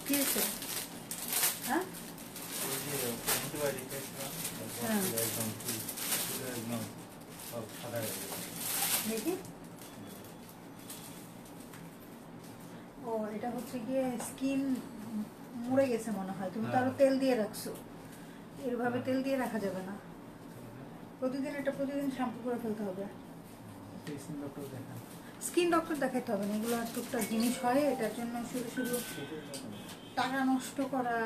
কি হয়েছে? হ্যাঁ দেখি। ও এটা হচ্ছে গিয়ে স্কিন মরে গেছে মনে হয়। তুমি তো আরো তেল দিয়ে রাখছো, এভাবে তেল দিয়ে রাখা যাবে না। প্রতিদিন শ্যাম্পু করে ফেলতে হবে। স্কিন ডক্টর দেখাতে হবে না, এগুলো টুকটাক জিনিস হয়। এটার জন্য শুধু শুধু টাকা নষ্ট করা,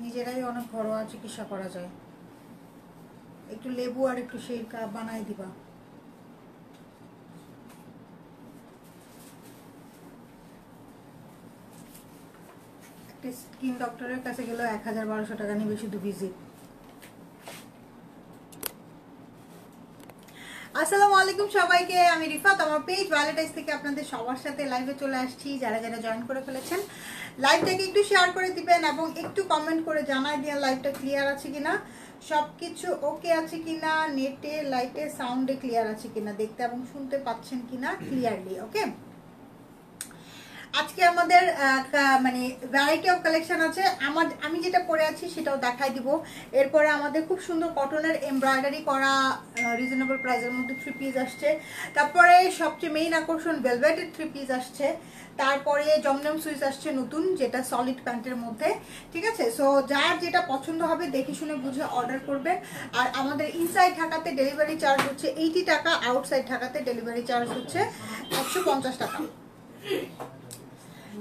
নিজেরাই অনেক ঘরোয়া চিকিৎসা করা যায়। একটু লেবু আর একটু সিরকা বানাই দিবা। একটা স্কিন ডক্টরের কাছে গেলেও 1000-1200 টাকা নিবে শুধু ভিজিট। আসসালামু আলাইকুম সবাইকে, আমি রিফাত। আমার পেজ ভ্যালেন্টাইন্স থেকে আপনাদের সবার সাথে লাইভে চলে আসছি। যারা যারা জয়েন করে ফেলেছেন লাইভটাকে একটু শেয়ার করে দিবেন এবং একটু কমেন্ট করে জানাই দিন লাইভটা ক্লিয়ার আছে কিনা, সবকিছু ওকে আছে কিনা, নেটে লাইটে সাউন্ডে ক্লিয়ার আছে কিনা, দেখতে এবং শুনতে পাচ্ছেন কিনা ক্লিয়ারলি। ওকে, আজকে আমাদের মানে ভ্যারাইটি অফ কালেকশন আছে। আমি যেটা পরে আছি সেটাও দেখাই দিব। এরপরে আমাদের খুব সুন্দর কটনের এমব্রয়ডারি করা রিজনেবল প্রাইসের মধ্যে 3 পিস আসছে। তারপরে সবচেয়ে মেইন আকর্ষণ ভেলভেটের 3 পিস আসছে। তারপরে জমজম সুইচ আসছে নতুন, যেটা সলিড প্যান্টের মধ্যে। ঠিক আছে, সো যার যেটা পছন্দ হবে দেখে শুনে বুঝে অর্ডার করবেন। আর আমাদের ইনসাইড ঢাকাতে ডেলিভারি চার্জ হচ্ছে 80 টাকা, আউটসাইড ঢাকাতে ডেলিভারি চার্জ হচ্ছে 150 টাকা।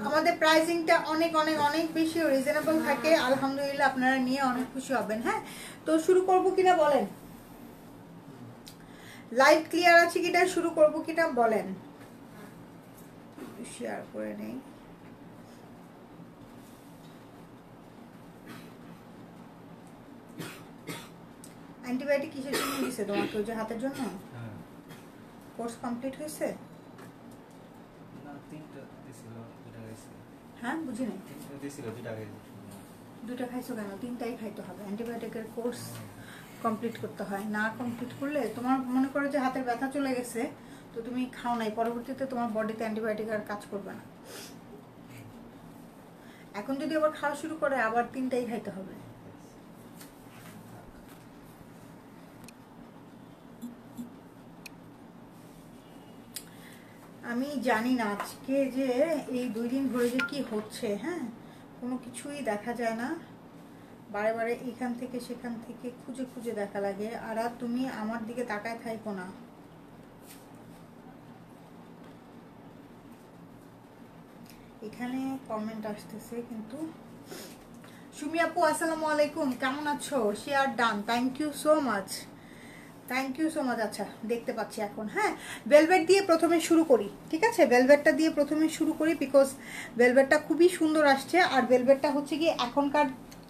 আমাদের প্রাইসিংটা অনেক অনেক অনেক বেশি রিজনেবল থাকে। আলহামদুলিল্লাহ, আপনারা নিয়ে অনেক খুশি হবেন। হ্যাঁ, তো শুরু করব কিনা বলেন? লাইভ ক্লিয়ার আছে কিনা, শুরু করব কিনা বলেন? শেয়ার করে নেই। অ্যান্টিবায়োটিক কিসের জন্য দিছে তোমাকে? ওই যে হাতের জন্য? কোর্স কমপ্লিট হয়েছে? হ্যাঁ, বুঝি নাই। 2টা খাইছো কেন? 3টাই খাইতে হবে। অ্যান্টিবায়োটিকের কোর্স কমপ্লিট করতে হয়। না কমপ্লিট করলে তোমার মনে করো যে হাতের ব্যথা চলে গেছে, তো তুমি খাও নাই, পরবর্তীতে তোমার বডিতে অ্যান্টিবায়োটিক আর কাজ করবে না। এখন যদি আবার খাওয়া শুরু করে, আবার 3টাই খাইতে হবে। আমি জানি না আজকে যে এই 2 দিন ধরে যে কি হচ্ছে। হ্যাঁ, কোনো কিছুই দেখা যায় না, বারে বারে এখান থেকে সেখান থেকে খুঁজে খুঁজে দেখা লাগে। আর তুমি আমার দিকে তাকায় থাইকো না। এখানে কমেন্ট আসতেছে কিন্তু। সুমি আপু আসসালামু আলাইকুম, কেমন আছো? Share done, thank you so much, thank you so much. আচ্ছা, দেখতে পাচ্ছি এখন। হ্যাঁ, ভেলভেট দিয়ে প্রথমে শুরু করি। ঠিক আছে, ভেলভেটটা দিয়ে প্রথমে শুরু করি, বিকজ ভেলভেটটা খুবই সুন্দর আসছে। আর ভেলভেটটা হচ্ছে কি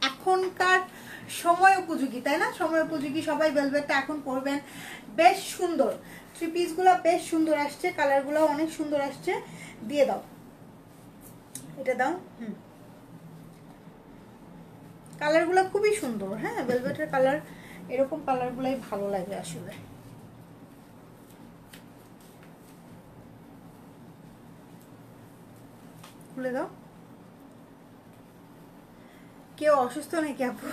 এখনকার সময় উপযোগী, তাই না? সময় উপযোগী, সবাই ভেলভেটটা এখন পরবেন। বেশ সুন্দর 3 পিসগুলো, বেশ সুন্দর আসছে, কালারগুলো অনেক সুন্দর আসছে। দিয়ে দাও, এটা দাও। কালারগুলো খুবই সুন্দর। হ্যাঁ, ভেলভেটের কালার, এরকম কালারগুলাই ভালো লাগে আসলে। খুলে দাও। কেউ অসুস্থ নাকি আপু?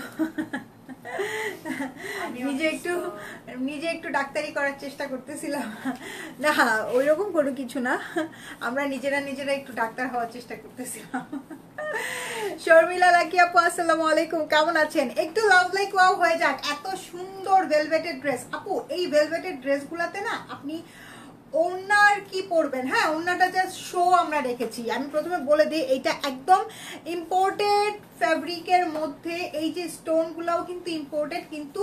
নিজে একটু ডাক্তারি করার চেষ্টা করতেছিলাম। না, ওইরকম কোনো কিছু না, আমরা নিজেরা একটু ডাক্তার হওয়ার চেষ্টা করতেছিলাম। শর্মিলা লাকি আপু আসসালামু আলাইকুম, কেমন আছেন? একটু লাভ লাইক ওয়াও হয়ে যাক। এত সুন্দর ভেলভেটেড ড্রেস আপু। এই ভেলভেটেড ড্রেসগুলোতে না আপনি ওনার কি পরবেন? হ্যাঁ, ওনাটা জাস্ট শো আমরা রেখেছি। আমি প্রথমে বলে দিই, এইটা একদম ইম্পোর্টেড ফ্যাব্রিকের মধ্যে। এই যে স্টোনগুলোও কিন্তু ইম্পোর্টেড, কিন্তু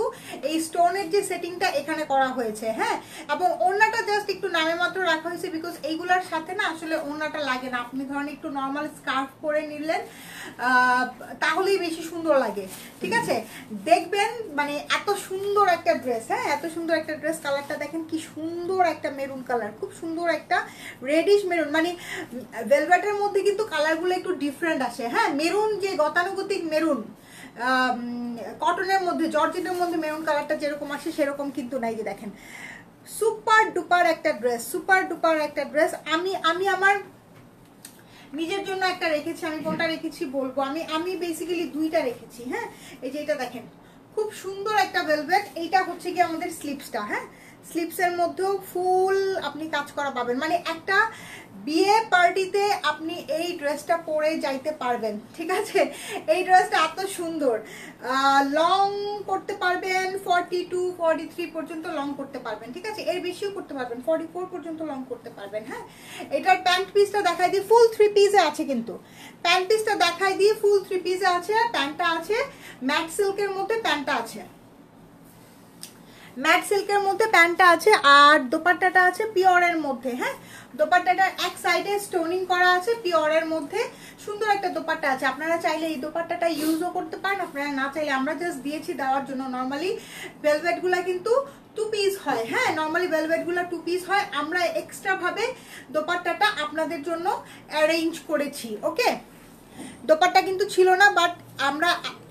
এই স্টোনের যে সেটিংটা এখানে করা হয়েছে। হ্যাঁ, এবং ওনাটা জাস্ট একটু নামে মাত্র রাখা হয়েছে, বিকজ এইগুলোর সাথে না আসলে ওনাটা লাগে না। আপনি ধরেন একটু নর্মাল স্কার্ফ পরে নিলেন, তাহলেই বেশি সুন্দর লাগে। ঠিক আছে, দেখবেন মানে এত সুন্দর একটা ড্রেস। হ্যাঁ, এত সুন্দর একটা ড্রেস। কালারটা দেখেন কি সুন্দর, একটা মেরুন কালার, খুব সুন্দর একটা রেডিশ মেরুন। মানে ভেলভেটের মধ্যে কিন্তু কালারগুলো একটু ডিফারেন্ট আসে। হ্যাঁ, মেরুন যে গতানুগতিক মেরুন, কটনের মধ্যে জর্জেটের মধ্যে মেরুন কালারটা যেরকম আসে সেরকম কিন্তু নাই। যে দেখেন সুপার ডুপার একটা ড্রেস, সুপার ডুপার একটা ড্রেস। আমি আমার নিজের জন্য একটা রেখেছি, আমি কোনটা রেখেছি বলবো, আমি বেসিক্যালি দুইটা রেখেছি। হ্যাঁ, এই যে এটা দেখেন খুব সুন্দর একটা ভেলভেট, এইটা হচ্ছে কি আমাদের স্লিপসটা। হ্যাঁ, স্লিপসের মধ্যেও ফুল আপনি কাজ করা পাবেন, মানে একটা বিয়ে পার্টিতে আপনি এই ড্রেসটা পরে যাইতে পারবেন। ঠিক আছে, এই ড্রেসটা এত সুন্দর, লং করতে পারবেন, 42-43 পর্যন্ত লং করতে পারবেন। ঠিক আছে, এর বেশিও করতে পারবেন, 44 পর্যন্ত লং করতে পারবেন। হ্যাঁ, এটার প্যান্ট পিসটা দেখাই দিই, ফুল 3 পিসে আছে, কিন্তু প্যান্ট পিসটা দেখাই দিয়ে ফুল 3 পিসে আছে। প্যান্টটা আছে ম্যাট সিল্কের মধ্যে, প্যান্টটা আছে ম্যাট সিল্কের মধ্যে, প্যান্টটা আছে, আর দোপাট্টাটা আছে পিওরের মধ্যে। হ্যাঁ, দোপাট্টাটার এক সাইডে স্টোনিং করা আছে পিওরের মধ্যে, সুন্দর একটা দোপাট্টা আছে। আপনারা চাইলে এই দোপাট্টাটা ইউজও করতে পারেন, আপনারা না চাইলে আমরা জাস্ট দিয়েছি দেওয়ার জন্য। নর্মালি ভেলভেটগুলো কিন্তু 2 পিস হয়। হ্যাঁ, নর্মালি ভেলভেটগুলো 2 পিস হয়, আমরা এক্সট্রা ভাবে দোপাট্টাটা আপনাদের জন্য অ্যারেঞ্জ করেছি। ওকে, দোপাট্টা কিন্তু ছিল না, বাট আমরা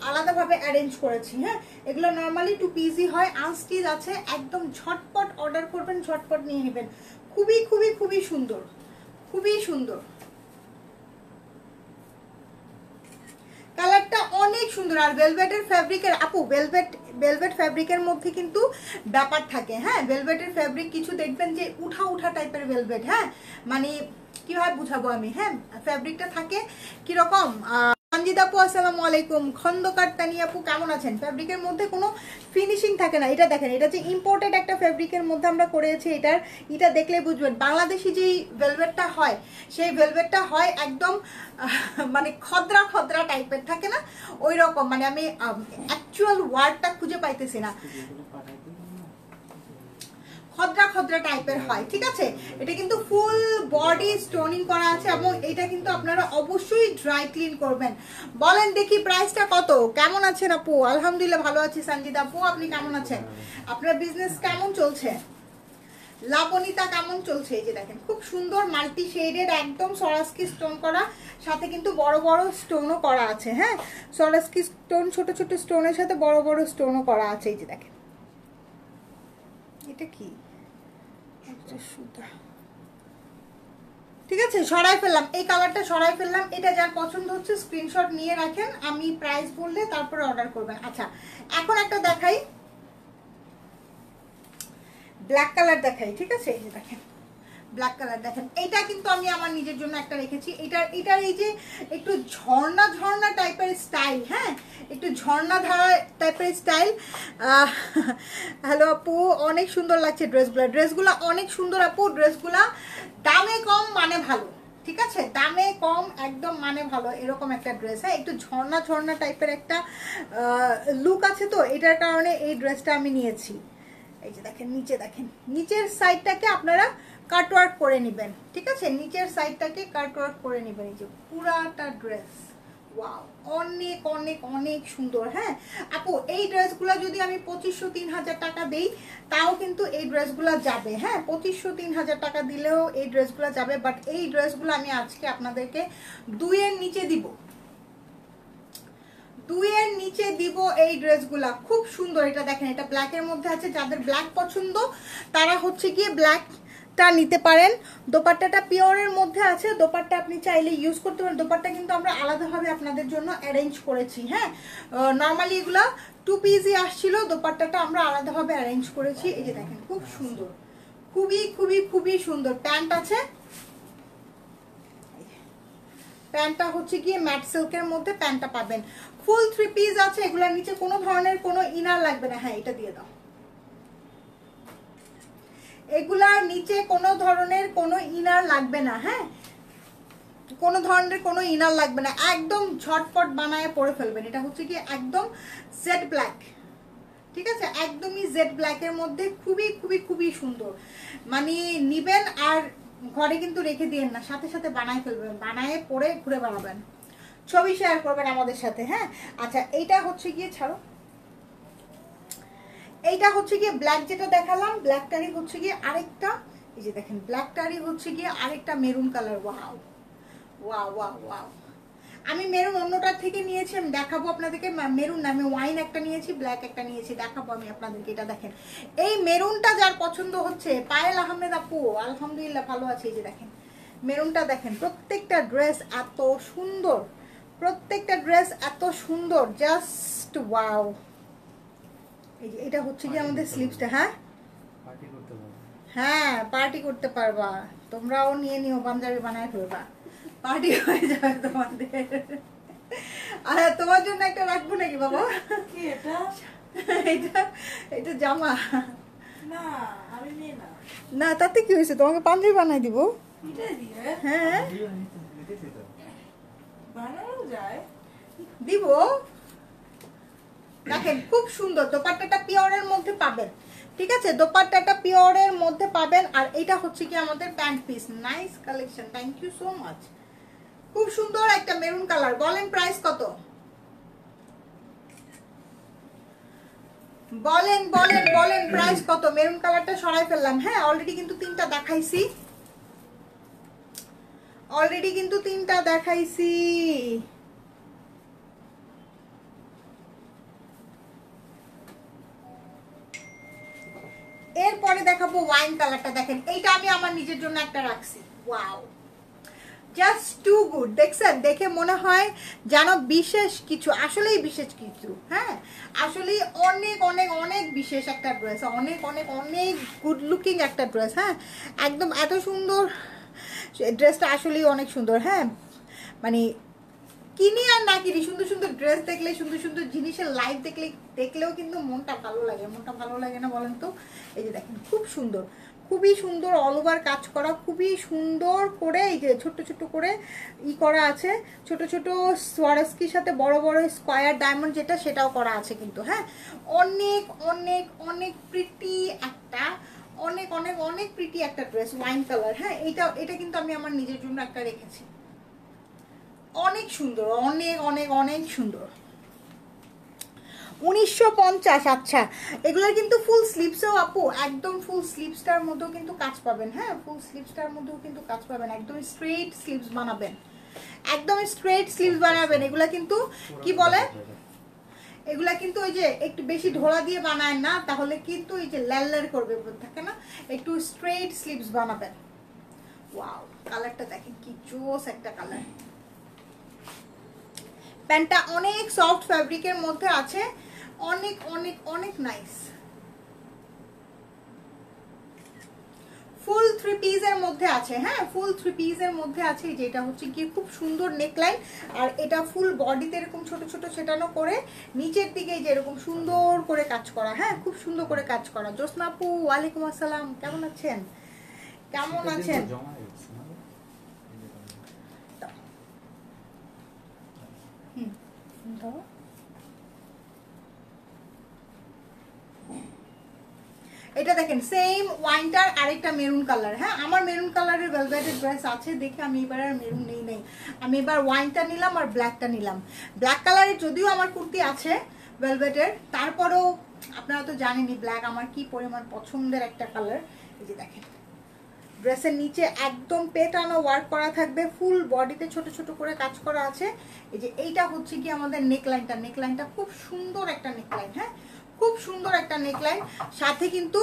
আলাদাভাবে অ্যারেঞ্জ করেছি। হ্যাঁ, এগুলো নর্মালি 2 পিসই হয়, আনস্টিচ আছে, একদম ঝটপট অর্ডার করবেন, ঝটপট নিয়ে নেবেন। খুবই খুবই খুবই সুন্দর, খুবই সুন্দর কালারটা, অনেক সুন্দর। আর ভেলভেটের ফ্যাব্রিকের আপু, ভেলভেট ফ্যাব্রিকের মধ্যে কিন্তু ব্যাপার থাকে। হ্যাঁ, ভেলভেটের ফ্যাব্রিক কিছু দেখবেন যে উঠা উঠা টাইপের ভেলভেট। হ্যাঁ, মানে কিভাবে বুঝাবো আমি, হ্যাঁ ফ্যাব্রিকটা থাকে কিরকম। সঞ্জিত আপু আসসালামু আলাইকুম, খন্দকার তানি আপু কেমন আছেন? ফ্যাব্রিকের মধ্যে কোনো ফিনিশিং থাকে না। এটা দেখেন, এটা যে ইম্পোর্টেড একটা ফ্যাব্রিকের মধ্যে আমরা করেছি। এটা দেখলে বুঝবেন বাংলাদেশি যেই ভেলভেটটা হয়, সেই ভেলভেটটা হয় একদম মানে খদ্রা খদ্রা টাইপের থাকে না, ওই রকম। মানে আমি অ্যাকচুয়াল ওয়ার্ডটা খুঁজে পাইতেছি না, খদ্রা খদ্রা টাইপের হয়। ঠিক আছে, এটা কিন্তু ফুল বডি স্টোনিং করা আছে, এবং এটা কিন্তু আপনারা অবশ্যই ড্রাই ক্লিন করবেন। বলেন দেখি প্রাইসটা কত? কেমন আছেন আপু? আলহামদুলিল্লাহ ভালো আছি। সঞ্জিত আপু আপনি কেমন আছেন? আপনার বিজনেস কেমন চলছে? লাবণিতা কেমন চলছে? এই যে দেখেন খুব সুন্দর মাল্টি শেডেড, একদম সরাস্কি স্টোন করা, সাথে কিন্তু বড় বড় স্টোনও করা আছে। হ্যাঁ, সরাস্কি স্টোন, ছোট ছোট স্টোনের সাথে বড় বড় স্টোনও করা আছে। এই যে দেখেন, এটা কি? ঠিক আছে, সরাই ফেললাম, এই কালারটা সরাই ফেললাম। এটা যার পছন্দ হচ্ছে স্ক্রিনশট নিয়ে রাখেন, আমি প্রাইস বললে তারপরে অর্ডার করবেন। আচ্ছা, এখন একটা দেখাই, ব্ল্যাক কালার দেখাই। ঠিক আছে, এই যে দেখেন ব্ল্যাক কালার দেখেন, এটা কিন্তু আমি আমার নিজের জন্য একটা রেখেছি। এটার এই যে একটু ঝর্ণা ঝর্ণা টাইপের স্টাইল, হ্যাঁ একটু ঝর্ণা ধারা টাইপের স্টাইল। হ্যালো আপু, অনেক সুন্দর লাগছে ড্রেসগুলো অনেক সুন্দর আপু। ড্রেসগুলা দামে কম মানে ভালো। ঠিক আছে, দামে কম একদম মানে ভালো, এরকম একটা ড্রেস। হ্যাঁ, একটু ঝর্ণা ঝর্ণা টাইপের একটা লুক আছে, তো এটার কারণে এই ড্রেসটা আমি নিয়েছি। এই যে দেখেন, নিচে দেখেন, নিচের সাইডটাকে আপনারা কাটওয়ার্ক করে নেবেন। ঠিক আছে, নিচের সাইডটাকে কাটওয়ার্ক করে নেবেন। এই যে পুরাটা ড্রেস, ওয়াও, অনেক অনেক অনেক সুন্দর। হ্যাঁ আপু, এই ড্রেসগুলো যদি আমি 2500-3000 টাকা দিই, তাও কিন্তু এই ড্রেসগুলো যাবে। হ্যাঁ, 2500-3000 টাকা দিলেও এই ড্রেসগুলো যাবে, বাট এই ড্রেসগুলো আমি আজকে আপনাদেরকে 2-এর নিচে দিব, 2-এর নিচে দিব এই ড্রেসগুলা। খুব সুন্দর, এটা দেখেন, এটা ব্ল্যাকের মধ্যে আছে। যাদের ব্ল্যাক পছন্দ তারা হচ্ছে গিয়ে ব্ল্যাকটা নিতে পারেন। দোপাট্টাটা পিওরের মধ্যে আছে, দোপাট্টা আপনি চাইলে ইউজ করতে পারেন। দোপাট্টা কিন্তু আমরা আলাদাভাবে আপনাদের জন্য অ্যারেঞ্জ করেছি। হ্যাঁ, নর্মালি এগুলা 2 পিসই আসছিল, দোপাট্টাটা আমরা আলাদাভাবে অ্যারেঞ্জ করেছি। এই যে দেখেন খুব সুন্দর, খুবই খুবই খুবই সুন্দর। প্যান্ট আছে, প্যান্টটা হচ্ছে গিয়ে ম্যাট সিল্কের মধ্যে প্যান্টটা পাবেন। ফুল 3 পিস আছে, এগুলোর নিচে কোনো ধরনের কোনো ইনার লাগবে না। হ্যাঁ, এটা দিয়ে দাও, এগুলার নিচে কোনো ধরনের কোনো ইনার লাগবে না। হ্যাঁ, কোনো ধরনের কোনো ইনার লাগবে না, একদম ঝটপট বানায় পরে ফেলবেন। এটা হচ্ছে কি একদম জেড ব্ল্যাক। ঠিক আছে, একদমই জেড ব্ল্যাকের মধ্যে, খুবই খুবই খুবই সুন্দর। মানে নিবেন আর ঘরে কিন্তু রেখে দিয়েন না, সাথে সাথে বানায় ফেলবেন, বানায় পরে ঘুরে বানাবেন, ছবি শেয়ার করবেন আমাদের সাথে। হ্যাঁ, আচ্ছা, এইটা হচ্ছে গিয়ে ছাড়ো, এইটা হচ্ছে গিয়ে ব্ল্যাক যেটা দেখালাম, ব্ল্যাকটারই হচ্ছে গিয়ে আরেকটা। এই যে দেখেন, ব্ল্যাকটারই হচ্ছে গিয়ে আরেকটা maroon colour. Wow wow wow wow, আমি মেরুন অন্যটার থেকে নিয়েছি, আমি দেখাবো আপনাদেরকে। মেরুন না, আমি ওয়াইন একটা নিয়েছি, ব্ল্যাক একটা নিয়েছি, দেখাবো আমি আপনাদেরকে। এটা দেখেন, এই মেরুনটা যার পছন্দ হচ্ছে, পায়েল আহমেদ আপু আলহামদুলিল্লাহ ভালো আছে। এই যে দেখেন, মেরুনটা দেখেন, প্রত্যেকটা ড্রেস এত সুন্দর, প্রত্যেকটা ড্রেস এত সুন্দর, জাস্ট ওয়াও। এই যে এটা হচ্ছে কি আমাদের স্লিভসটা। হ্যাঁ হ্যাঁ, পার্টি করতে পারবা, তোমরাও নিয়ে নিও, পাঞ্জাবি বানায় ফেলবা, পার্টি হয়ে যাবে তোমাদের। আর তোমার জন্য একটা রাখবো নাকি বাবা? কি এটা? এটা এটা জামা না, আমি নিই না। না, তাতে কি হয়েছে, তোমাকে পাঞ্জাবি বানাই দিব। এটা দিয়ে হ্যাঁ বানানো যায়, দিব। দেখেন খুব সুন্দর, দোপাট্টাটা পিওরের মধ্যে পাবেন, ঠিক আছে, দোপাট্টাটা পিওরের মধ্যে পাবেন। আর এটা হচ্ছে কি আমাদের pant piece. Nice collection, thank you so much. খুব সুন্দর একটা মেরুন কালার। বলেন প্রাইস কত? বলেন বলেন বলেন প্রাইস কত? মেরুন কালারটা সরাই ফেললাম। হ্যাঁ, অলরেডি কিন্তু তিনটা দেখাইছি, অলরেডি কিন্তু তিনটা দেখাইছি। এরপরে দেখাবো ওয়াইন কালারটা। দেখেন এইটা আমি আমার নিজের জন্য একটা রাখছি। Wow, just too good. দেখছেন, দেখে মনে হয় যেন বিশেষ কিছু, আসলেই বিশেষ কিছু। হ্যাঁ, আসলেই অনেক অনেক অনেক বিশেষ একটা ড্রেস, অনেক অনেক অনেক গুড লুকিং একটা ড্রেস। হ্যাঁ, একদম এত সুন্দর ড্রেসটা, আসলেই অনেক সুন্দর। হ্যাঁ, মানে কিনি আর না কিনি, সুন্দর সুন্দর ড্রেস দেখলে, সুন্দর সুন্দর জিনিসের লাইভ দেখলেও কিন্তু মনটা ভালো লাগে। মনটা ভালো লাগে না বলেন তো? এই যে দেখেন, খুব সুন্দর, খুবই সুন্দর অল ওভার কাজ করা, খুবই সুন্দর করে এই যে ছোট ছোট করে করা আছে, ছোট ছোট সোয়ারস্কির সাথে বড় বড় স্কোয়ার ডায়মন্ড যেটা, সেটাও করা আছে কিন্তু। হ্যাঁ, অনেক অনেক অনেক প্রিটি একটা, অনেক অনেক অনেক প্রিটি একটা ড্রেস, ওয়াইন কালার। হ্যাঁ, এটা কিন্তু আমি আমার নিজের জন্য একটা রেখেছি। অনেক সুন্দর, অনেক অনেক অনেক সুন্দর। 1950। আচ্ছা, এগুলো কিন্তু ফুল স্লিভসও আপু, একদম ফুল স্লিভসটার মধ্যেও কিন্তু কাজ পাবেন। হ্যাঁ, ফুল স্লিভসটার মধ্যেও কিন্তু কাজ পাবেন, একদম স্ট্রেট স্লিভস বানাবেন, একদম স্ট্রেট স্লিভস বানাবেন। এগুলা কিন্তু কি বলে, এগুলা কিন্তু ওই যে একটু বেশি ঢোলা দিয়ে বানায় না, তাহলে কিন্তু এই যে ল্যাল করবে থাকে না, একটু স্ট্রেট স্লিভস বানাবেন। ওয়াও, কালারটা দেখেন কি জোস একটা কালার। প্যান্টটা অনেক সফট ফ্যাব্রিকের মধ্যে আছে, অনেক অনেক অনেক নাইস। ফুল থ্রি পিসের মধ্যে আছে। হ্যাঁ, ফুল থ্রি পিসের মধ্যে আছে। যেটা হচ্ছে কি খুব সুন্দর নেকলাইন, আর এটা ফুল বডিতে এরকম ছোট ছোট ছেটানো করে, নিচের দিকে যে এরকম সুন্দর করে কাজ করা। হ্যাঁ, খুব সুন্দর করে কাজ করা। জোসনা আপু, ওয়ালাইকুম আসসালাম, কেমন আছেন? কেমন আছেন? এটা দেখেন সেম ওয়াইনটার আরেকটা মেরুন কালার। হ্যাঁ, আমার মেরুন কালারের ভেলভেটের ড্রেস আছে দেখে আমি এবার আর মেরুন নেই, আমি এবার ওয়াইনটা নিলাম আর ব্ল্যাকটা নিলাম। ব্ল্যাক কালারের যদিও আমার কুর্তি আছে ভেলভেটের, তারপরেও আপনারা তো জানেনই ব্ল্যাক আমার কি পরিমাণ পছন্দের একটা কালার। এই যে দেখেন, ড্রেসের নিচে একদম পেটানো ওয়ার্ক করা থাকবে, ফুল বডিতে ছোট ছোট করে কাজ করা আছে। এই যে এইটা হচ্ছে কি আমাদের নেকলাইনটা, নেকলাইনটা খুব সুন্দর একটা নেকলাইন। হ্যাঁ, খুব সুন্দর একটা নেকলাইন, সাথে কিন্তু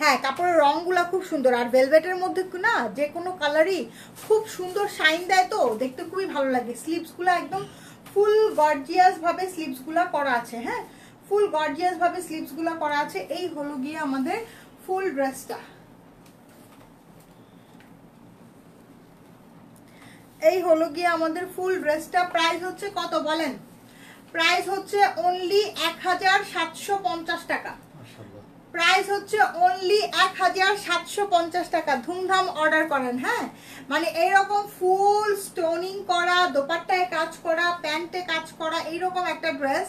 হ্যাঁ কাপড়ের রংগুলা খুব সুন্দর। আর ভেলভেটের মধ্যে না যে কোনো কালারই খুব সুন্দর শাইন দেয়, তো দেখতে খুবই ভালো লাগে। স্লিভসগুলো একদম ফুল গর্জিয়াস ভাবে স্লিভসগুলো করা আছে। হ্যাঁ, ফুল গর্জিয়াস ভাবে স্লিভসগুলো করা আছে। এই হলো গিয়ে আমাদের ফুল ড্রেসটা, এই হলো গিয়ে আমাদের ফুল ড্রেসটা। প্রাইস হচ্ছে কত বলেন? প্রাইস হচ্ছে অনলি 1750 টাকা। প্রাইস হচ্ছে অনলি 1750 টাকা। ধুমধাম অর্ডার করেন। হ্যাঁ, মানে এইরকম ফুল স্টোনিং করা, দোপাট্টায় কাজ করা, প্যান্টে কাজ করা, এইরকম একটা ড্রেস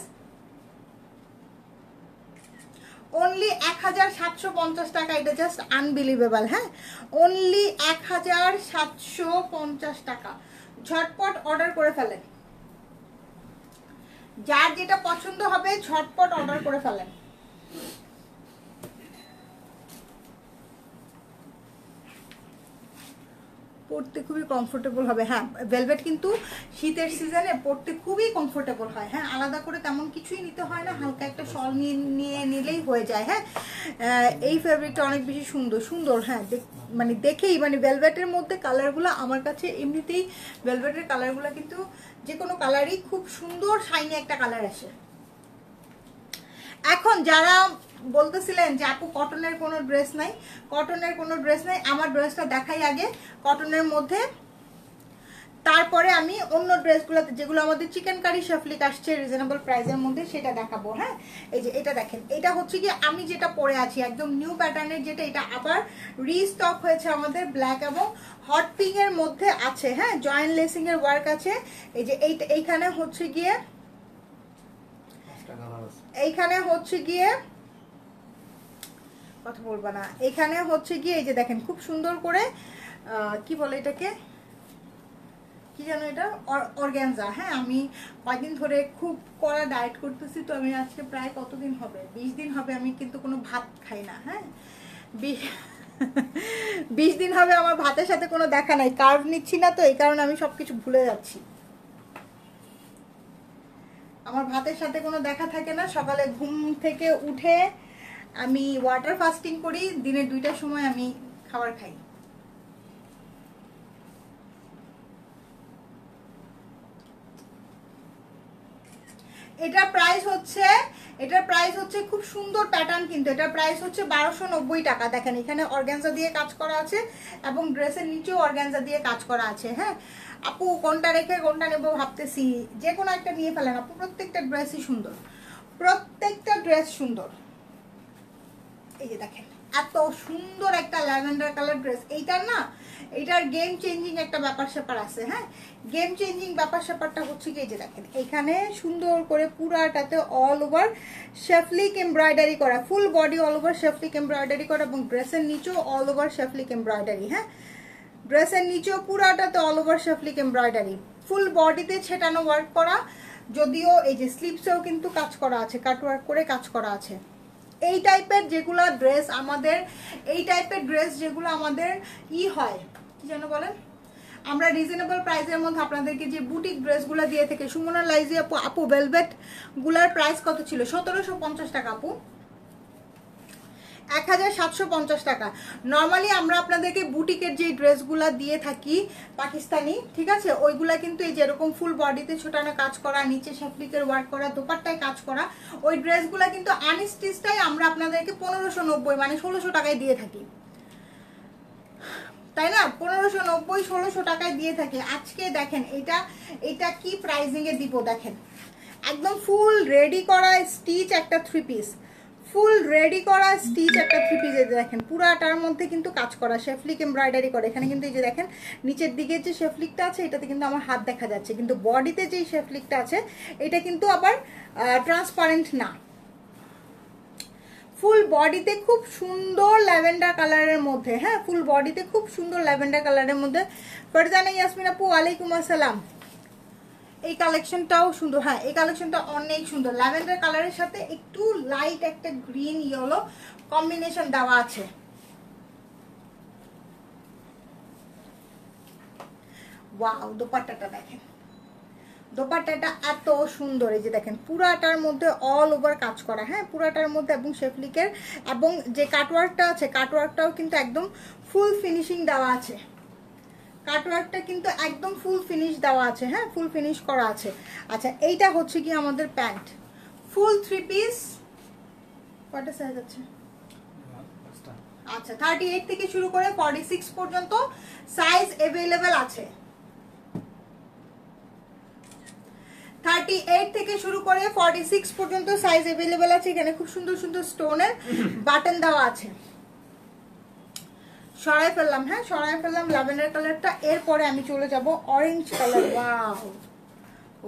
অনলি 1750 টাকা। এটা জাস্ট আনবিলিভেবল। হ্যাঁ, অনলি 1750 টাকা। ঝটপট অর্ডার করে ফেলেন, যার যেটা পছন্দ হবে ঝটপট অর্ডার করে ফেলেন। পরতে খুবই কমফোর্টেবল হবে। হ্যাঁ, ভেলভেট কিন্তু শীতের সিজনে পরতে খুবই কমফোর্টেবল হয়। হ্যাঁ, আলাদা করে তেমন কিছুই নিতে হয় না, হালকা একটা শল নিয়ে নিলেই হয়ে যায়। হ্যাঁ, এই ফেব্রিকটা অনেক বেশি সুন্দর সুন্দর। হ্যাঁ, মানে দেখেই মানে ভেলভেটের মধ্যে কালারগুলো আমার কাছে এমনিতেই ভেলভেটের কালারগুলো কিন্তু যে কোনো কালারই খুব সুন্দর শাইনি একটা কালার আসে। এখন যারা বলতেছিলেন যে আপু কটনের কোনো ড্রেস নাই, কটনের কোনো ড্রেস নাই, আমার ড্রেসটা দেখাই আগে কটনের মধ্যে, তারপরে আমি অন্য ড্রেসগুলোতে যেগুলো আমাদের চিকেন কারি শেফলিক আসছে রিজনেবল প্রাইসের মধ্যে সেটা দেখাবো। হ্যাঁ, এই যে এটা দেখেন, এটা হচ্ছে কি আমি যেটা পরে আছি একদম নিউ প্যাটার্নের, যেটা এটা আবার রিস্টক হয়েছে আমাদের ব্ল্যাক এবং হট পিঙ্ক এর মধ্যে আছে। হ্যাঁ, জয়েন্ট লেসিং এর ওয়ার্ক আছে। এই যে এইখানে হচ্ছে গিয়ে কথা বলবো না, এখানে হচ্ছে গিয়ে এই যে দেখেন খুব সুন্দর করে কি বলে এটাকে, কি জানো এটা, অর্গানজা। হ্যাঁ, আমি কয়েকদিন ধরে খুব কড়া ডায়েট করতেছি, তো আমি আজকে প্রায় কতদিন হবে, 20 দিন হবে আমি কিন্তু কোনো ভাত খাই না। হ্যাঁ, 20 দিন হবে আমার ভাতের সাথে কোনো দেখা নাই, কার্ব নিচ্ছি না তো এই কারণে আমি সবকিছু ভুলে যাচ্ছি। আমার ভাতের সাথে কোনো দেখা থাকে না। সকালে ঘুম থেকে উঠে আমি ওয়াটার ফাস্টিং করি, দিনের 2টার সময় আমি খাবার খাই। এটার প্রাইস হচ্ছে খুব সুন্দর প্যাটার্ন, কিন্তু এটার প্রাইস হচ্ছে 1290 টাকা। দেখেন এখানে অর্গানজা দিয়ে কাজ করা আছে এবং ড্রেসের নিচেও অর্গানজা দিয়ে কাজ করা আছে। হ্যাঁ আপু, কোনটা রেখে কোনটা নেবো ভাবতেছি, যে কোনো একটা নিয়ে ফেলেন আপু, প্রত্যেকটা ড্রেসই সুন্দর, প্রত্যেকটা ড্রেস সুন্দর। এই যে দেখেন এত সুন্দর একটা ল্যাভেন্ডার কালার ড্রেস, এইটার না, এইটার গেম চেঞ্জিং একটা ব্যাপার স্যাপার আছে। হ্যাঁ, গেম চেঞ্জিং ব্যাপার স্যাপারটা হচ্ছে কি, এই যে দেখেন এখানে সুন্দর করে পুরাটাতে অল ওভার শেফলিক এমব্রয়ডারি করা, full body all over schiffli embroidery করা এবং ড্রেসের নিচেও অল ওভার শেফলিক এমব্রয়ডারি। হ্যাঁ, ড্রেসের নিচেও পুরাটাতে অল ওভার শেফলিক এমব্রয়ডারি, ফুল বডিতে ছেটানো ওয়ার্ক করা, যদিও এই যে স্লিপসেও কিন্তু কাজ করা আছে, কাট ওয়ার্ক করে কাজ করা আছে। এই টাইপের যেগুলো ড্রেস আমাদের, এই টাইপের ড্রেস যেগুলো আমাদের হয় কি যেন বলেন, আমরা রিজনেবল প্রাইসের মধ্যে আপনাদেরকে যে বুটিক ড্রেসগুলো দিয়ে থেকে, সুমনা লাইজি আপু ভেলভেট গুলার প্রাইস কত ছিল? 1750 টাকা আপু, 1750 টাকা। নর্মালি আমরা আপনাদেরকে বুটিকের যে ড্রেসগুলা দিয়ে থাকি পাকিস্তানি, ঠিক আছে, ওইগুলা কিন্তু এই যেরকম ফুল বডিতে ছোটানো কাজ করা, নিচে শেফলিকের ওয়ার্ক করা, দোপাট্টায় কাজ করা, ওই ড্রেসগুলা কিন্তু আনস্টিচটাই আমরা আপনাদেরকে 1590 মানে 1600 টাকায় দিয়ে থাকি, তাই না? 1590 1600 টাকায় দিয়ে থাকি। আজকে দেখেন এটা কি প্রাইসিং এ দিব, দেখেন একদম ফুল রেডি করা স্টিচ একটা 3 পিস, ফুল রেডি করা স্টিচ একটা 3 পিস। এই দেখেন পুরাটার মধ্যে কিন্তু কাজ করা, শেফলিক এমব্রয়ডারি করে। এখানে কিন্তু এই যে দেখেন নিচের দিকে যে শেফলিকটা আছে এটাতে কিন্তু আমার হাত দেখা যাচ্ছে, কিন্তু বডিতে যেই শেফলিকটা আছে এটা কিন্তু আবার ট্রান্সপারেন্ট না। ফুল বডিতে খুব সুন্দর ল্যাভেন্ডার কালারের মধ্যে, হ্যাঁ ফুল বডিতে খুব সুন্দর ল্যাভেন্ডার কালারের মধ্যে। ফারজানা ইয়াসমিন আপু ওয়ালাইকুম আসসালাম। এই কালেকশনটাও সুন্দর, হ্যাঁ এই কালেকশনটা অনেক সুন্দর, ল্যাভেন্ডার কালারের সাথে একটু লাইট একটা গ্রিন ইয়েলো কম্বিনেশন দেওয়া আছে। ওয়াও, দোপাট্টাটা দেখেন, দোপাট্টাটা এত সুন্দর। এই যে দেখেন পুরাটার মধ্যে অল ওভার কাজ করা, হ্যাঁ পুরাটার মধ্যে, এবং শেফলিকের এবং যে কাটওয়ার্কটা আছে কাটওয়ার্কটাও কিন্তু একদম ফুল ফিনিশিং দেওয়া আছে, কাটওয়ার্কটা কিন্তু একদম ফুল ফিনিশ দেওয়া আছে, হ্যাঁ ফুল ফিনিশ করা আছে। আচ্ছা এইটা হচ্ছে কি আমাদের প্যান্ট, ফুল 3 পিস, কয়টা সাইজ আছে? আচ্ছা 38 থেকে শুরু করে 46 পর্যন্ত সাইজ अवेलेबल আছে। 38 থেকে শুরু করে 46 পর্যন্ত সাইজ अवेलेबल আছে। এখানে খুব সুন্দর সুন্দর স্টোনের বাটন দেওয়া আছে। সরাই ফেললাম, হ্যাঁ সরাই ফেললাম ল্যাভেন্ডার কালারটা। এরপরে আমি চলে যাব অরেঞ্জ কালার। ওয়াও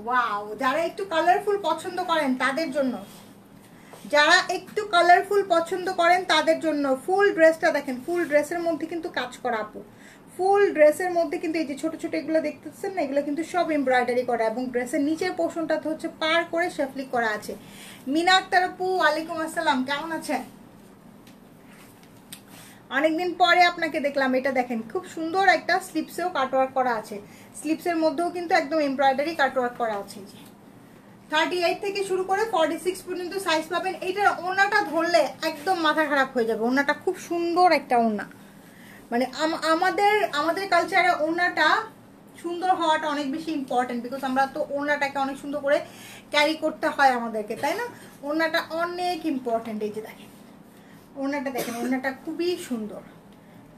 ওয়াও, যারা একটু কালারফুল পছন্দ করেন তাদের জন্য, যারা একটু কালারফুল পছন্দ করেন তাদের জন্য ফুল ড্রেসটা দেখেন, ফুল ড্রেসের মধ্যে কিন্তু কাজ করা আপু, ফুল ড্রেসের মধ্যে কিন্তু এই যে ছোট ছোট এগুলো দেখতেছেন না, এগুলো কিন্তু সব এমব্রয়ডারি করা এবং ড্রেসের নিচের পোর্শনটাতে হচ্ছে পার করে শেফলিক করা আছে। মিনা আক্তার আপু ওয়ালাইকুম আসসালাম, কেমন আছেন? অনেকদিন পরে আপনাকে দেখলাম। এটা দেখেন খুব সুন্দর একটা স্লিপসেও কাটওয়ার্ক করা আছে, স্লিপসের মধ্যেও কিন্তু একদম এমব্রয়ডারি কাটওয়ার্ক করা আছে। 38 থেকে শুরু করে 46 পর্যন্ত সাইজ পাবেন। এইটার ওড়নাটা ধরলে একদম মাথা খারাপ হয়ে যাবে। ওড়নাটা খুব সুন্দর একটা ওড়না, মানে আমাদের কালচারে ওড়নাটা সুন্দর হওয়াটা অনেক বেশি ইম্পর্টেন্ট, বিকজ আমরা তো ওড়নাটাকে অনেক সুন্দর করে ক্যারি করতে হয় আমাদেরকে, তাই না? ওড়নাটা অনেক ইম্পর্টেন্ট। এই যে দেখেন ওড়নাটা, দেখেন ওড়নাটা খুবই সুন্দর,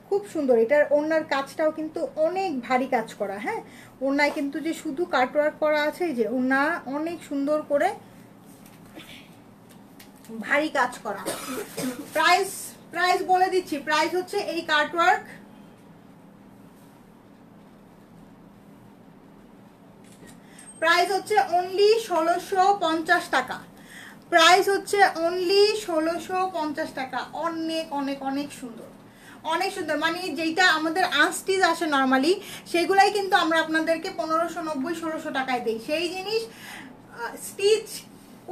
খুব সুন্দর। এটার ওড়নার কাজটাও কিন্তু অনেক ভারী কাজ করা। হ্যাঁ, ওড়নায় কিন্তু যে শুধু কাটওয়ার্ক করা আছে, এই যে ওড়না অনেক সুন্দর করে ভারী কাজ করা। প্রাইস বলে দিচ্ছি, প্রাইস হচ্ছে এই কাটওয়ার্ক প্রাইস হচ্ছে অনলি 1650 টাকা। প্রাইস হচ্ছে অনলি 1650 টাকা। অনেক অনেক অনেক সুন্দর, অনেক সুন্দর। মানে যেটা আমাদের আনস্টিচ আসে নর্মালি, সেগুলাই কিন্তু আমরা আপনাদেরকে 1590-1600 টাকায় দিই। সেই জিনিস স্টিচ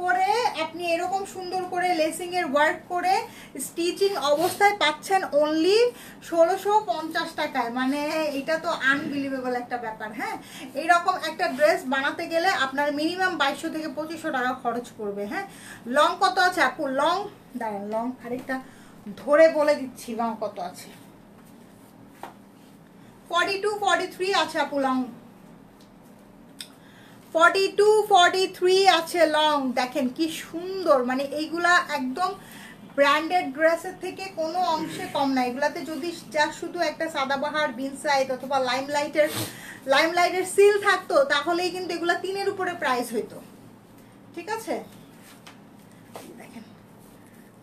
করে আপনি এরকম সুন্দর করে লেসিং এর ওয়ার্ক করে স্টিচিং অবস্থায় পাচ্ছেন অনলি 1650 টাকায়। মানে এটা তো আনবিলিভেবল একটা ব্যাপার। হ্যাঁ, এইরকম একটা ড্রেস বানাতে গেলে আপনার মিনিমাম 2200 থেকে 2500 টাকা খরচ পড়বে। হ্যাঁ, লং কত আছে আপু? লং দাঁড়ান, লং আরেকটা ধরে বলে দিচ্ছি লং কত আছে। 42-43 আছে আপু লং, 42-43 আছে লং। দেখেন কি সুন্দর, মানে এইগুলা একদম ব্র্যান্ডেড ড্রেসের থেকে কোনো অংশে কম না। এগুলাতে যদি যা শুধু একটা সাদাবাহার, বিনসাইড অথবা লাইমলাইটের সিল থাকতো, তাহলেই কিন্তু এগুলা 3-এর উপরে প্রাইস হইতো। ঠিক আছে, দেখেন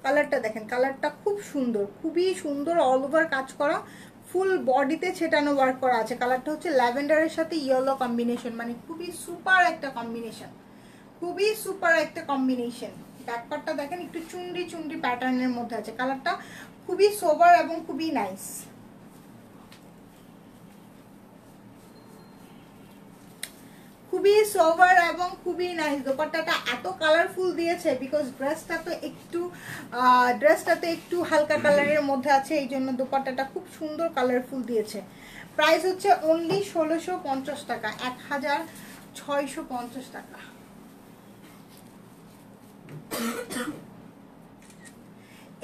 কালারটা, দেখেন কালারটা খুব সুন্দর, খুবই সুন্দর। অল ওভার কাজ করা, ফুল বডিতে ছেটানো ওয়ার্ক করা আছে। কালারটা হচ্ছে ল্যাভেন্ডারের সাথে ইয়েলো কম্বিনেশন, মানে খুবই সুপার একটা কম্বিনেশন, খুবই সুপার একটা কম্বিনেশন। ব্যাকপার্টটা দেখেন একটু চুনরি চুনরি প্যাটার্নের মধ্যে আছে। কালারটা খুবই সোবার এবং খুবই নাইস, খুবই সোভার এবং খুবই নাইস। দোপাট্টাটা এত কালারফুল দিয়েছে বিকজ ড্রেসটা তো একটু হালকা কালারের মধ্যে আছে, এই জন্য দোপাট্টাটা খুব সুন্দর কালারফুল দিয়েছে। প্রাইস হচ্ছে অনলি 1650 টাকা, 1650 টাকা।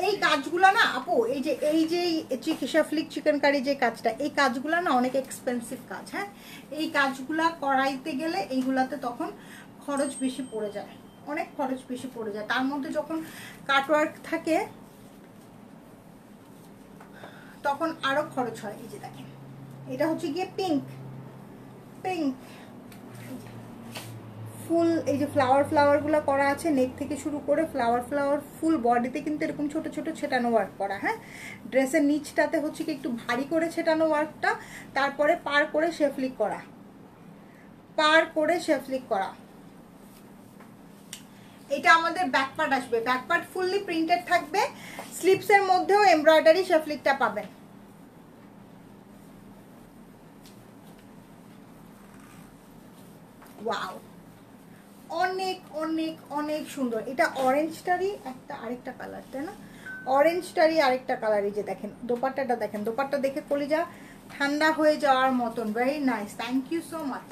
এই কাজগুলো না আপু, এই যে শেফলিক চিকেন কারি যে কাজটা, এই কাজগুলো না অনেক এক্সপেন্সিভ কাজ। হ্যাঁ, এই কাজগুলা করাইতে গেলে এইগুলাতে তখন খরচ বেশি পড়ে যায়, অনেক খরচ বেশি পড়ে যায়। তার মধ্যে যখন কাটওয়ার্ক থাকে তখন আরো খরচ হয়। এই যে দেখেন এটা হচ্ছে গিয়ে পিঙ্ক ফুল, এই যে ফ্লাওয়ার গুলো করা আছে নেক থেকে শুরু করে ফ্লাওয়ার ফুল বডিতে কিন্তু এরকম ছোট ছোট ছেটানো ওয়ার্ক করা। হ্যাঁ, ড্রেসের নিচটাতে হচ্ছে কি একটু ভারী করে ছেটানো ওয়ার্কটা, তারপরে পার করে শেফলিক করা। এটা আমাদের ব্যাক পার্ট আসবে, ব্যাক পার্ট ফুললি প্রিন্টেড থাকবে। স্লিপসের মধ্যেও এমব্রয়ডারি শেফলিকটা পাবেন। ওয়াও, অনেক অনেক অনেক সুন্দর। এটা অরেঞ্জটারই আরেকটা কালার, তাই না? অরেঞ্জটারই আরেকটা কালার। এই যে দেখেন দোপাট্টাটা, দেখেন দোপাট্টা দেখে কলিজা ঠান্ডা হয়ে যাওয়ার মতন। Very nice, thank you so much,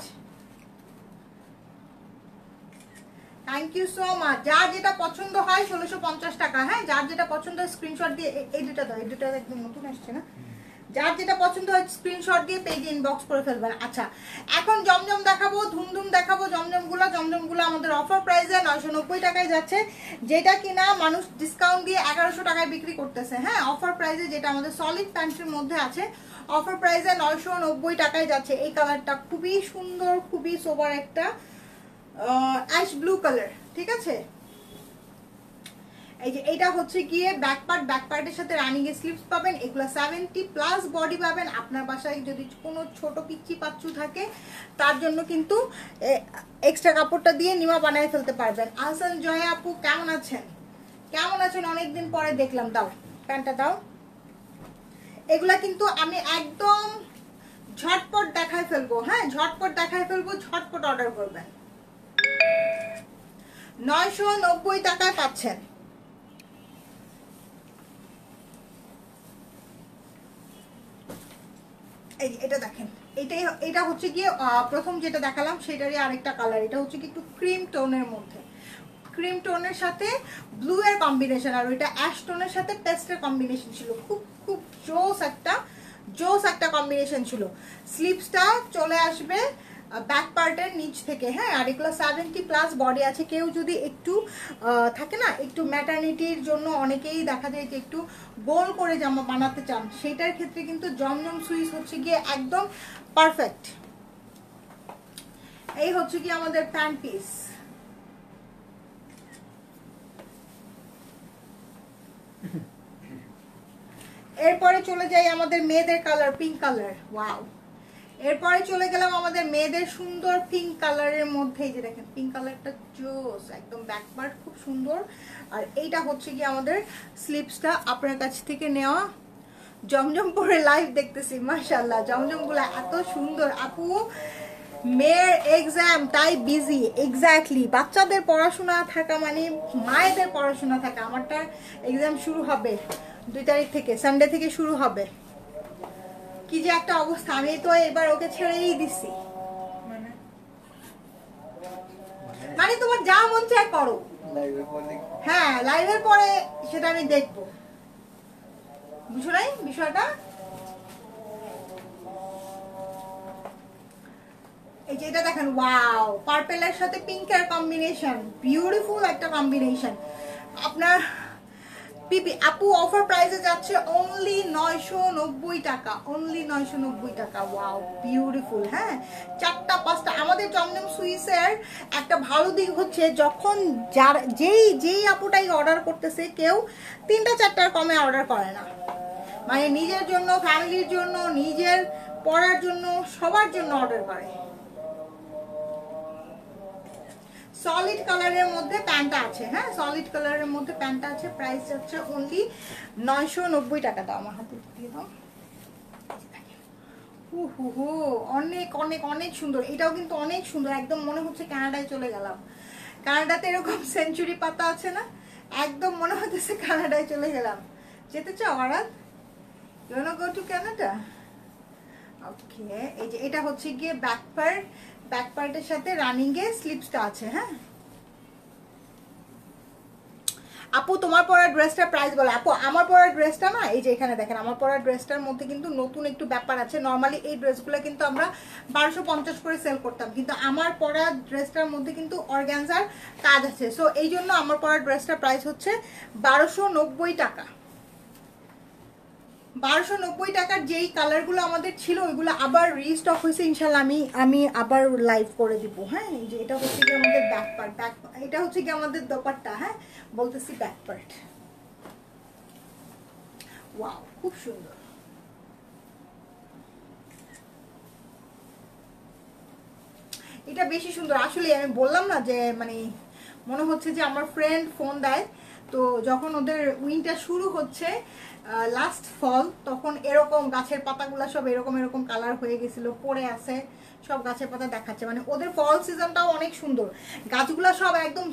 thank you so much. যার যেটা পছন্দ হয় 1650 টাকা। হ্যাঁ, যার যেটা পছন্দ হয় স্ক্রিনশট দিয়ে, এই দুটা দাও, এই দুটা একদম নতুন আসছে না, যার যেটা পছন্দ হয় স্ক্রিনশট দিয়ে পেজে ইনবক্স করে ফেলবেন। আচ্ছা, এখন জমজম দেখাবো, ধুমধুম দেখাবো। জমজমগুলো আমাদের অফার প্রাইসে 990 টাকায় যাচ্ছে, যেটা কিনা মানুষ ডিসকাউন্ট দিয়ে 1100 টাকায় বিক্রি করতেছে। হ্যাঁ, অফার প্রাইসে যেটা আমাদের সলিড প্যান্ট্রির মধ্যে আছে, অফার প্রাইসে 990 টাকায় যাচ্ছে। এই কালারটা খুবই সুন্দর, খুবই সোবার একটা অ্যাশ ব্লু কালার। ঠিক আছে, এই যে এটা হচ্ছে গিয়ে ব্যাক পার্টের সাথে রানিং স্লিভস পাবেন। এগুলো 70+ বডি পাবেন। আপনার বাসায় যদি কোনো ছোট পিচ্চি পাচ্চু থাকে, তার জন্য কিন্তু এক্সট্রা কাপড়টা দিয়ে নিমা বানিয়ে ফেলতে পারবেন। আহসান জয়া আপু কেমন আছেন? অনেকদিন পরে দেখলাম। দাও প্যান্টটা দাও। এগুলা কিন্তু আমি একদম ঝটপট দেখায় ফেলবো। হ্যাঁ, ঝটপট দেখায় ফেলবো, ঝটপট অর্ডার করবেন। 990 টাকায় পাচ্ছেন। এই এটা দেখেন, এটা হচ্ছে গিয়ে প্রথম যেটা দেখালাম সেটারই আরেকটা কালার। এটা হচ্ছে কি একটু ক্রিম টোনের মধ্যে, ক্রিম টোনের সাথে ব্লু এর কম্বিনেশন, আর ওইটা অ্যাশ টোনের সাথে পেস্টের কম্বিনেশন ছিল। খুব খুব জোস একটা কম্বিনেশন ছিল। স্লিভসটা চলে আসবে ব্যাক পার্টের নিচ থেকে, হ্যাঁ। আর এগুলো 70+ বডি আছে। কেউ যদি একটু থাকে না, একটু ম্যাটারনিটির জন্য অনেকেই দেখা যায় যে একটু গোল করে জামা বানাতে চান, সেটার ক্ষেত্রে কিন্তু জমজম সুইস হচ্ছে গিয়ে একদম পারফেক্ট। এই হচ্ছে কি আমাদের প্যান্ট পিস। এরপরে চলে যাই আমাদের মেয়েদের কালার, পিঙ্ক কালার। ওয়াও, এরপরে চলে গেলাম আমাদের মেয়েদের সুন্দর পিঙ্ক কালারের মধ্যে। এই যে দেখেন পিঙ্ক কালারটা জোস, একদম ব্যাক পার্ট খুব সুন্দর। আর এইটা হচ্ছে কি আমাদের স্লিপসটা আপনার কাছ থেকে নেওয়া। জমজম পরে লাইভ দেখতেছি, মাশাআল্লাহ জমজমগুলো এত সুন্দর। আপু মেয়ের এক্সাম তাই বিজি, এক্স্যাক্টলি। বাচ্চাদের পড়াশোনা থাকা মানে মায়েদের পড়াশোনা থাকা। আমারটা এক্সাম শুরু হবে 2 তারিখ থেকে, সানডে থেকে শুরু হবে। কি যে একটা অবস্থা, আমি তো এবার ওকে ছেড়েই দিছি। মানে তোমার যা মন চায় করো, হ্যাঁ লাইভের পরে সেটা আমি দেখবো, বুঝো নাই বিষয়টা। এই যে এটা দেখেন, ওয়াও, পার্পেলের সাথে পিঙ্কের কম্বিনেশন, বিউটিফুল একটা কম্বিনেশন। আপনার পিপি আপু অফার প্রাইসে যাচ্ছে অনলি 990 টাকা, অনলি 990 টাকা। Wow, beautiful. হ্যাঁ, 4টা 5টা। আমাদের জমজম সুইসের একটা ভালো দিক হচ্ছে যখন যার যেই আপুটাই অর্ডার করতেছে, কেউ 3টা 4টার কমে অর্ডার করে না। মানে নিজের জন্য, ফ্যামিলির জন্য, নিজের পড়ার জন্য, সবার জন্য অর্ডার করে। সলিড কালারের মধ্যে প্যান্টটা আছে, হ্যাঁ সলিড কালারের মধ্যে প্যান্টটা আছে। প্রাইস হচ্ছে অনলি 990 টাকা। দাও আমার হাতে দিয়ে দাও। হু অনেক অনেক অনেক সুন্দর। এটাও কিন্তু অনেক সুন্দর, একদম মনে হচ্ছে কানাডায় চলে গেলাম। কানাডাতে এরকম সেঞ্চুরি পাতা আছে না, একদম মনে হচ্ছে কানাডায় চলে গেলাম। যেতে চাও আরাত? You want to go to Canada? Okay. এই যে এটা হচ্ছে গিয়ে ব্যাক পার্ট, ব্যাক পার্টের সাথে রানিং এ স্লিপসটা আছে। হ্যাঁ আপু তোমার পরা ড্রেসটার প্রাইস বলো। আপু আমার পরা ড্রেসটা না, এই যে এখানে দেখেন আমার পরা ড্রেসটার মধ্যে কিন্তু নতুন একটু ব্যাপার আছে। নর্মালি এই ড্রেসগুলো কিন্তু আমরা 1250 করে সেল করতাম, কিন্তু আমার পরা ড্রেসটার মধ্যে কিন্তু অর্গানজার কাজ আছে। সো এই জন্য আমার পরা ড্রেসটার প্রাইস হচ্ছে 1290 টাকা। 1290 টাকার যেই কালারগুলো আমাদের ছিল ওইগুলো আবার রিস্টক হয়েছে ইনশাল্লাহ। আমি আবার লাইভ করে দিব। হ্যাঁ, এই যে এটা হচ্ছে কি আমাদের ব্যাক পার্ট, এটা হচ্ছে কি আমাদের দোপাট্টা। হ্যাঁ বলতেছি ব্যাক পার্ট। ওয়াও, খুব সুন্দর। এটা বেশি সুন্দর আসলে। আমি বললাম না যে মানে মনে হচ্ছে যে আমার ফ্রেন্ড ফোন দেয়, তো যখন ওদের উইন্টার শুরু হচ্ছে লাস্ট ফল, তখন এরকম গাছের পাতাগুলো সব এরকম এরকম কালার হয়ে গেছিল, পড়ে আছে সব গাছের পাতা দেখাচ্ছে। মানে ওদের ফল সিজনটাও অনেক সুন্দর, গাছগুলো সব একদম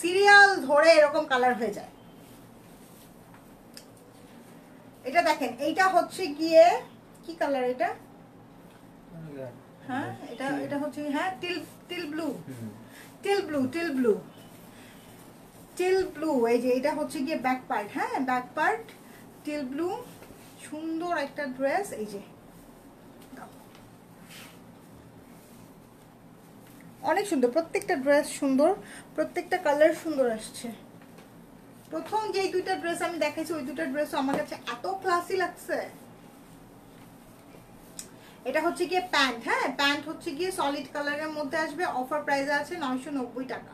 সিরিয়াল ধরে এরকম কালার হয়ে যায়। এটা দেখেন, এইটা হচ্ছে গিয়ে কি কালার এটা? হ্যাঁ এটা হচ্ছে হ্যাঁ টিল ব্লু। এই যে এটা হচ্ছে গিয়ে ব্যাক পার্ট। হ্যাঁ ব্যাক পার্ট টিল ব্লু, সুন্দর একটা ড্রেস। এই যে অনেক সুন্দর, প্রত্যেকটা ড্রেস সুন্দর, প্রত্যেকটা কালার সুন্দর আসছে। প্রথম যেই 2টা ড্রেস আমি দেখাইছি ওই 2টা ড্রেস আমার কাছে এত ক্লাসি লাগছে। এটা হচ্ছে গিয়ে প্যান্ট। হ্যাঁ প্যান্ট হচ্ছে গিয়ে সলিড কালারের মধ্যে আসবে। অফার প্রাইসে আছে 990 টাকা।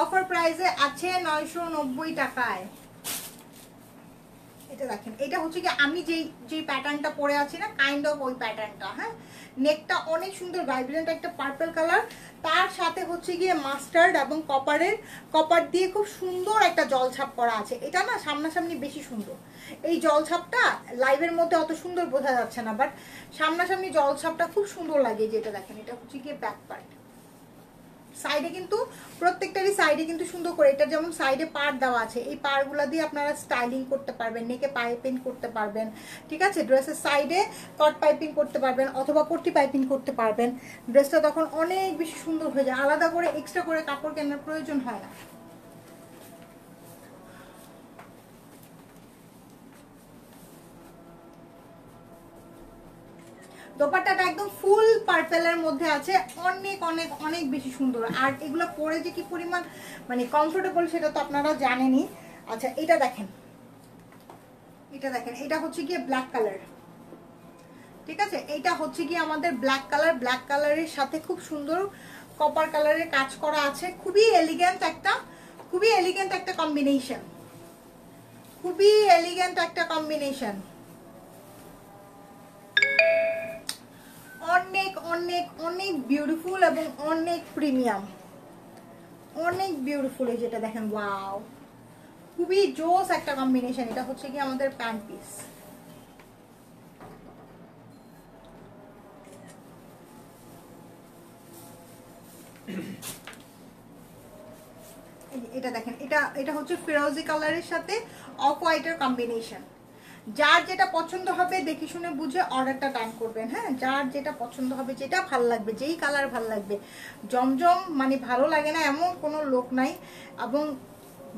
অফার প্রাইসে আছে 990 টাকায়। এটা দেখেন, এটা হচ্ছে কি আমি যেই প্যাটার্নটা পরে আছি না, কাইন্ড অফ ওই প্যাটার্নটা। হ্যাঁ নেকটা অনেক সুন্দর, ভাইব্রেন্ট একটা পার্পল কালার, তার সাথে হচ্ছে গিয়ে মাস্টার্ড এবং কপার দিয়ে খুব সুন্দর একটা জলছাপ করা আছে। এটা না সামনাসামনি বেশি সুন্দর। এই জলছাপটা লাইভের মধ্যে অত সুন্দর বোঝা যাচ্ছে না, বাট সামনাসামনি জলছাপটা খুব সুন্দর লাগে। যেটা দেখেন, এটা হচ্ছে গিয়ে ব্যাক পার্ট। সাইডে কিন্তু প্রত্যেকটারই সাইডে কিন্তু সুন্দর করে, এটা যেমন সাইডে পাড় দেওয়া আছে, এই পাড়গুলো দিয়ে আপনারা স্টাইলিং করতে পারবেন, নেকে পাইপিং করতে পারবেন, ঠিক আছে। ড্রেসের সাইডে কট পাইপিং করতে পারবেন অথবা পট্টি পাইপিং করতে পারবেন। ড্রেসটা তখন অনেক বেশি সুন্দর হয়ে যায়, আলাদা করে এক্সট্রা করে কাপড় কেনার প্রয়োজন হয় না। দোপাট্টাটা একদম ফুল পার্পেলের মধ্যে আছে, অনেক অনেক অনেক বেশি সুন্দর। আর এগুলো পরে যে কি পরিমাণ মানে কমফোর্টেবল সেটা তো আপনারা জানেনই। আচ্ছা এটা দেখেন, এটা দেখেন, এটা হচ্ছে গিয়ে ব্ল্যাক কালার, ঠিক আছে। এইটা হচ্ছে গিয়ে আমাদের ব্ল্যাক কালার, ব্ল্যাক কালারের সাথে খুব সুন্দর কপার কালারের কাজ করা আছে। খুবই এলিগেন্ট একটা, খুবই এলিগেন্ট একটা কম্বিনেশন, খুবই এলিগেন্ট একটা কম্বিনেশন। অনেক অনেক অনেক বিউটিফুল এবং অনেক প্রিমিয়াম, অনেক বিউটিফুল। এই যেটা দেখেন, ওয়াও, খুবই জোস একটা কম্বিনেশন। এটা হচ্ছে কি আমাদের প্যান্ট পিস। এটা দেখেন, এটা হচ্ছে ফিরোজি কালারের সাথে অফ হোয়াইটের কম্বিনেশন। যার যেটা পছন্দ হবে দেখে শুনে বুঝে অর্ডারটা ডান করবেন, হ্যাঁ। যার যেটা পছন্দ হবে, যেটা ভাল লাগবে, যেই কালার ভাল লাগবে। জমজম মানে ভালো লাগে না এমন কোনো লোক নাই, এবং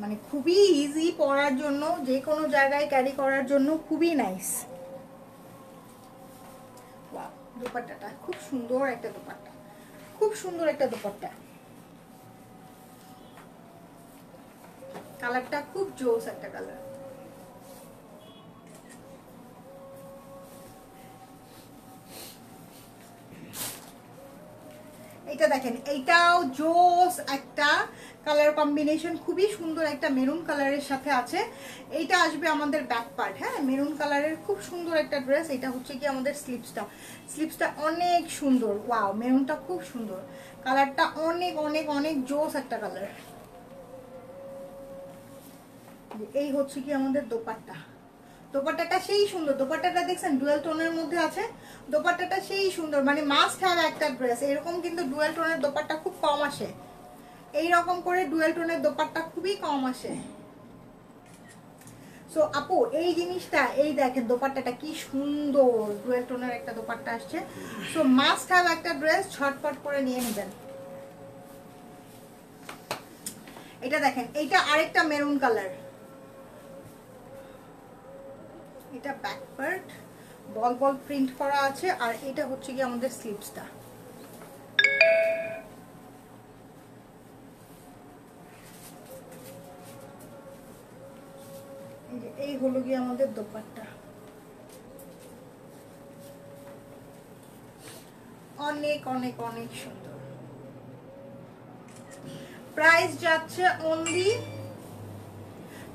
মানে খুবই ইজি পরার জন্য, যে কোনো জায়গায় ক্যারি করার জন্য খুবই নাইস। দোপাট্টাটা খুব সুন্দর একটা দোপাট্টা, খুব সুন্দর একটা দোপাট্টা। কালারটা খুব জোস একটা কালার। এটা দেখেন, এইটাও জোস একটা কালার কম্বিনেশন, খুবই সুন্দর একটা মেরুন কালারের সাথে আছে। এইটা আসবে আমাদের ব্যাক পার্ট, হ্যাঁ, মেরুন কালারের খুব সুন্দর একটা ড্রেস। এটা হচ্ছে কি আমাদের স্লিপসটা, স্লিপসটা অনেক সুন্দর, ওয়াও, মেরুনটা খুব সুন্দর, কালারটা অনেক অনেক অনেক জোস একটা কালার। এই হচ্ছে কি আমাদের দোপাট্টা, দোপাট্টাটা সেই সুন্দর। দোপাট্টাটা দেখছেন ডুয়াল টোনের মধ্যে আছে, দোপাট্টাটা সেই সুন্দর, মানে মাস্ট হ্যাভ একটা ড্রেস। এরকম কিন্তু ডুয়াল টোনের দোপাট্টা খুব কম আসে, এইরকম করে ডুয়াল টোনের দোপাট্টা খুবই কম আসে। সো আপু এই জিনিসটা, এই দেখেন দোপাট্টাটা কি সুন্দর, ডুয়াল টোনের একটা দোপাট্টা আসছে। সো মাস্ট হ্যাভ একটা ড্রেস, ঝটপট করে নিয়ে নেবেন। এটা দেখেন, এইটা আরেকটা মেরুন কালার, এটা ব্যাক পার্ট বল বল প্রিন্ট করা আছে, আর এটা হচ্ছে কি আমাদের স্লিপসটা। এই হলো গিয়ে আমাদের দোপাট্টা, অনেক অনেক অনেক সুন্দর। প্রাইস যাচ্ছে অনলি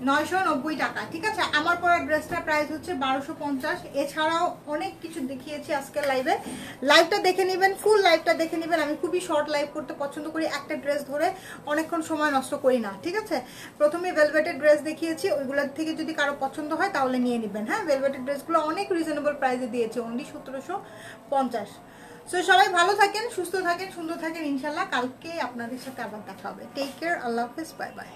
990 টাকা, ঠিক আছে। আমার পরা ড্রেসটার প্রাইস হচ্ছে 1250। এছাড়াও অনেক কিছু দেখিয়েছি আজকের লাইভে, লাইভটা দেখে নেবেন, ফুল লাইভটা দেখে নেবেন। আমি খুবই শর্ট লাইভ করতে পছন্দ করি, একটা ড্রেস ধরে অনেকক্ষণ সময় নষ্ট করি না, ঠিক আছে। প্রথমে ভেলভেটের ড্রেস দেখিয়েছি, ওইগুলোর থেকে যদি কারো পছন্দ হয় তাহলে নিয়ে নেবেন, হ্যাঁ। ভেলভেটের ড্রেসগুলো অনেক রিজনেবল প্রাইসে দিয়েছে, অনলি 1750। সো সবাই ভালো থাকেন, সুস্থ থাকেন, সুন্দর থাকেন, ইনশাল্লাহ কালকে আপনাদের সাথে আবার দেখা হবে। টেক কেয়ার, আল্লাহ হাফেজ, বাই বাই।